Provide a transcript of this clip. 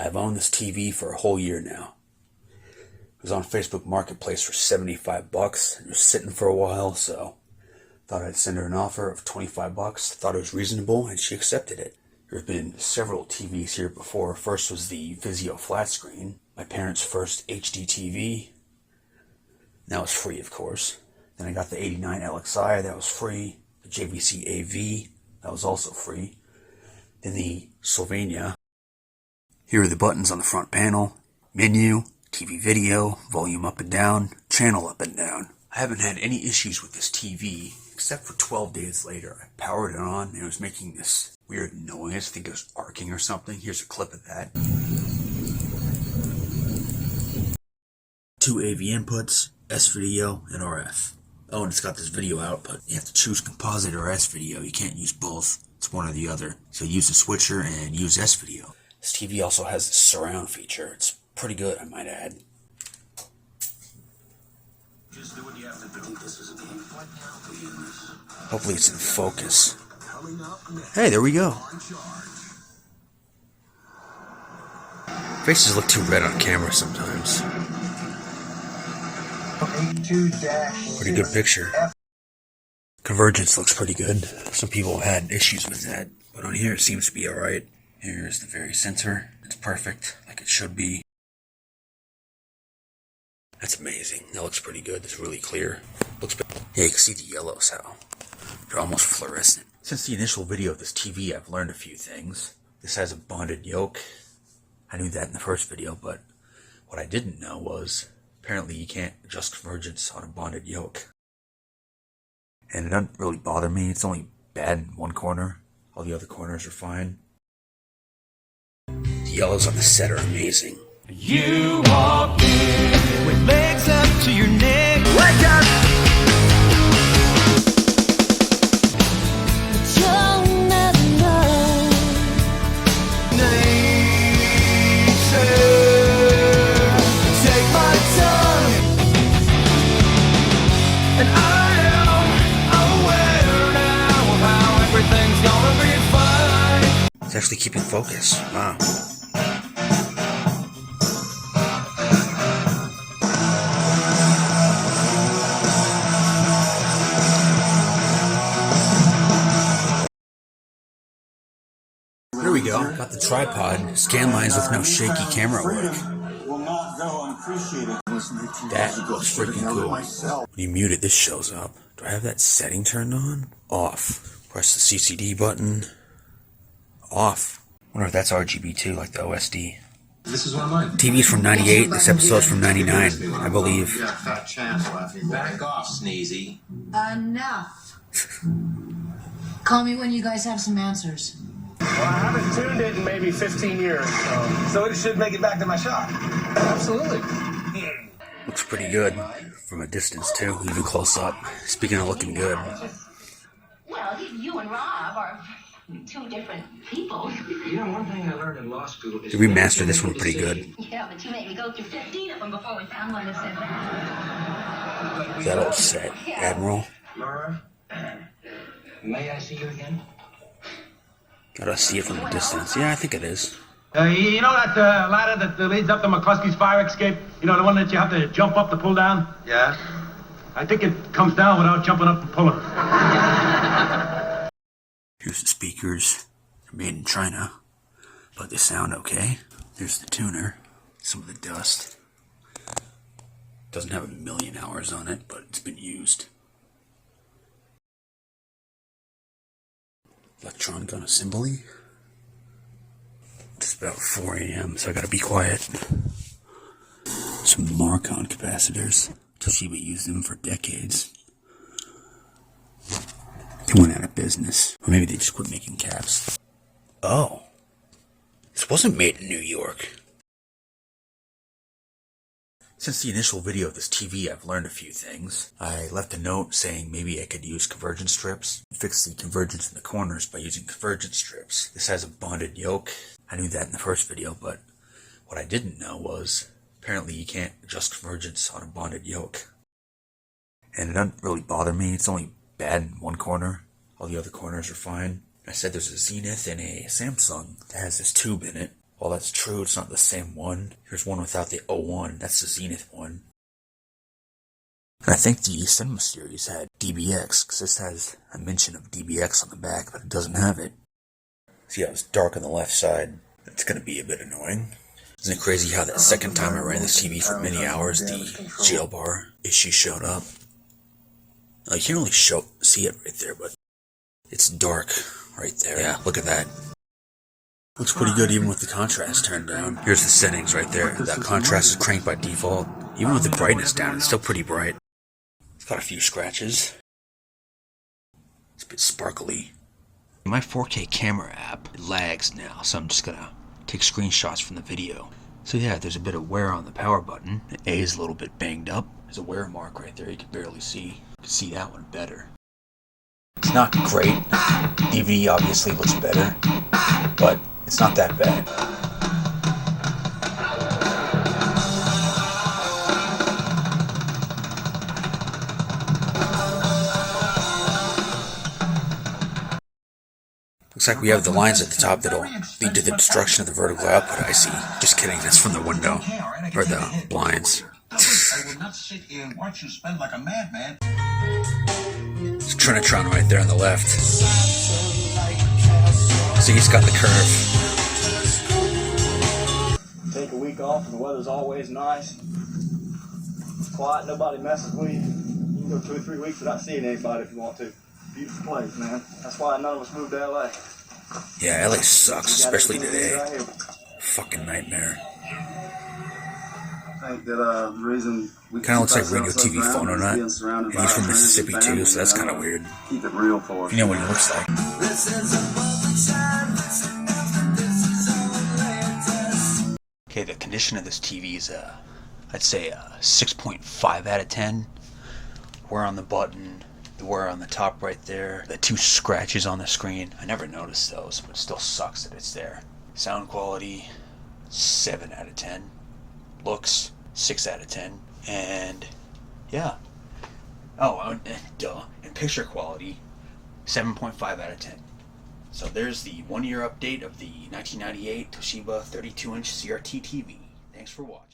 I've owned this TV for a whole year now. It was on Facebook Marketplace for 75 bucks. It was sitting for a while, so thought I'd send her an offer of 25 bucks. Thought it was reasonable, and she accepted it. There have been several TVs here before. First was the Vizio flat screen, my parents' first HD TV. That was free, of course. Then I got the 89 LXI, that was free. The JVC AV, that was also free. Then the Sylvania. Here are the buttons on the front panel. Menu, TV video, volume up and down, channel up and down. I haven't had any issues with this TV, except for 12 days later. I powered it on and it was making this weird noise. I think it was arcing or something. Here's a clip of that. 2 AV inputs, S-video, and RF. Oh, and it's got this video output. You have to choose composite or S-video. You can't use both. It's one or the other. So use the switcher and use S-video. This TV also has this surround feature. It's pretty good, I might add. Hopefully it's in focus. Hey, there we go. Faces look too red on camera sometimes. Pretty good picture. Convergence looks pretty good. Some people had issues with that, but on here it seems to be alright. Here's the very center. It's perfect, like it should be. That's amazing. That looks pretty good. It's really clear. Looks better. Yeah, you can see the yellows how they're almost fluorescent. Since the initial video of this TV, I've learned a few things. This has a bonded yoke. I knew that in the first video, but what I didn't know was apparently you can't adjust convergence on a bonded yoke. And it doesn't really bother me. It's only bad in one corner. All the other corners are fine. The yellows on the set are amazing. You walk in with legs up to your neck. Wake up! You'll never know. Nature, take my tongue, and I am aware now of how everything's gonna be fine. It's actually keeping focus. Wow. There we go. Got the tripod, scanlines with no shaky camera work. That looks freaking cool. When you mute it, this shows up. Do I have that setting turned on? Off. Press the CCD button. Off. Wonder if that's RGB too, like the OSD. This is one of mine. TV's from 98, this episode's from 99, I believe. You got a fat chance left. Back off, Sneezy. Enough. Call me when you guys have some answers. Well, I haven't tuned it in maybe 15 years, so it should make it back to my shop. Absolutely. Looks pretty good from a distance too, even close up. Speaking of looking good. Well, you and Rob are two different people. You know, one thing I learned in law school is... You remastered this one pretty good. Yeah, but you made me go through 15 of them before we found one that said that. That old set, Admiral. Laura, may I see you again? Gotta see it from a distance. Yeah, I think it is. You know that ladder that leads up to McCluskey's fire escape? You know, the one that you have to jump up to pull down? Yeah. I think it comes down without jumping up and pulling. Here's the speakers. They're made in China, but they sound okay. There's the tuner. Some of the dust. Doesn't have 1,000,000 hours on it, but it's been used. Electron gun assembly. It's about 4 a.m., so I gotta be quiet. Some Marcon capacitors. Toshiba used them for decades. They went out of business. Or maybe they just quit making caps. Oh. This wasn't made in New York. Since the initial video of this TV, I've learned a few things. I left a note saying maybe I could use convergence strips. Fix the convergence in the corners by using convergence strips. This has a bonded yoke. I knew that in the first video, but what I didn't know was apparently you can't adjust convergence on a bonded yoke. And it doesn't really bother me. It's only bad in one corner. All the other corners are fine. I said there's a Zenith and a Samsung that has this tube in it. While that's true, it's not the same one. Here's one without the 01. That's the Zenith one. And I think the Cinema series had DBX, because this has a mention of DBX on the back, but it doesn't have it. See how it's dark on the left side? It's going to be a bit annoying. Isn't it crazy how that second time I ran this TV for many hours, the jail bar issue showed up? You can't really see it right there, but it's dark right there. Yeah, look at that. Looks pretty good even with the contrast turned down. Here's the settings right there. That contrast is cranked by default. Even with the brightness down, it's still pretty bright. It's got a few scratches. It's a bit sparkly. My 4K camera app lags now, so I'm just gonna take screenshots from the video. So yeah, there's a bit of wear on the power button. The A is a little bit banged up. There's a wear mark right there you can barely see. You can see that one better. It's not great. DVD obviously looks better, but it's not that bad. Looks like we have the lines at the top that'll lead to the destruction of the vertical output IC. Just kidding, that's from the window. Or the blinds. I will not sit here and watch you spend like a madman. It's Trinitron right there on the left. See, he's got the curve. Take a week off and the weather's always nice. It's quiet, nobody messes with you. You can go 2 or 3 weeks without seeing anybody if you want to. Beautiful place, man. That's why none of us moved to LA. Yeah, LA sucks, especially today. Fucking nightmare. I think that the reason we kind of looks like Radio TV Phone or not. And he's from Mississippi too, so that's kind of weird. Keep it real for us. You know what he looks like. Okay, the condition of this TV is I'd say a 6.5 out of 10. Wear on the button, the wear on the top right there, the 2 scratches on the screen. I never noticed those, but it still sucks that it's there. Sound quality, 7 out of 10. Looks, 6 out of 10. And yeah. Oh, duh. And picture quality, 7.5 out of 10. So there's the 1-year update of the 1998 Toshiba 32-inch CRT TV. Thanks for watching.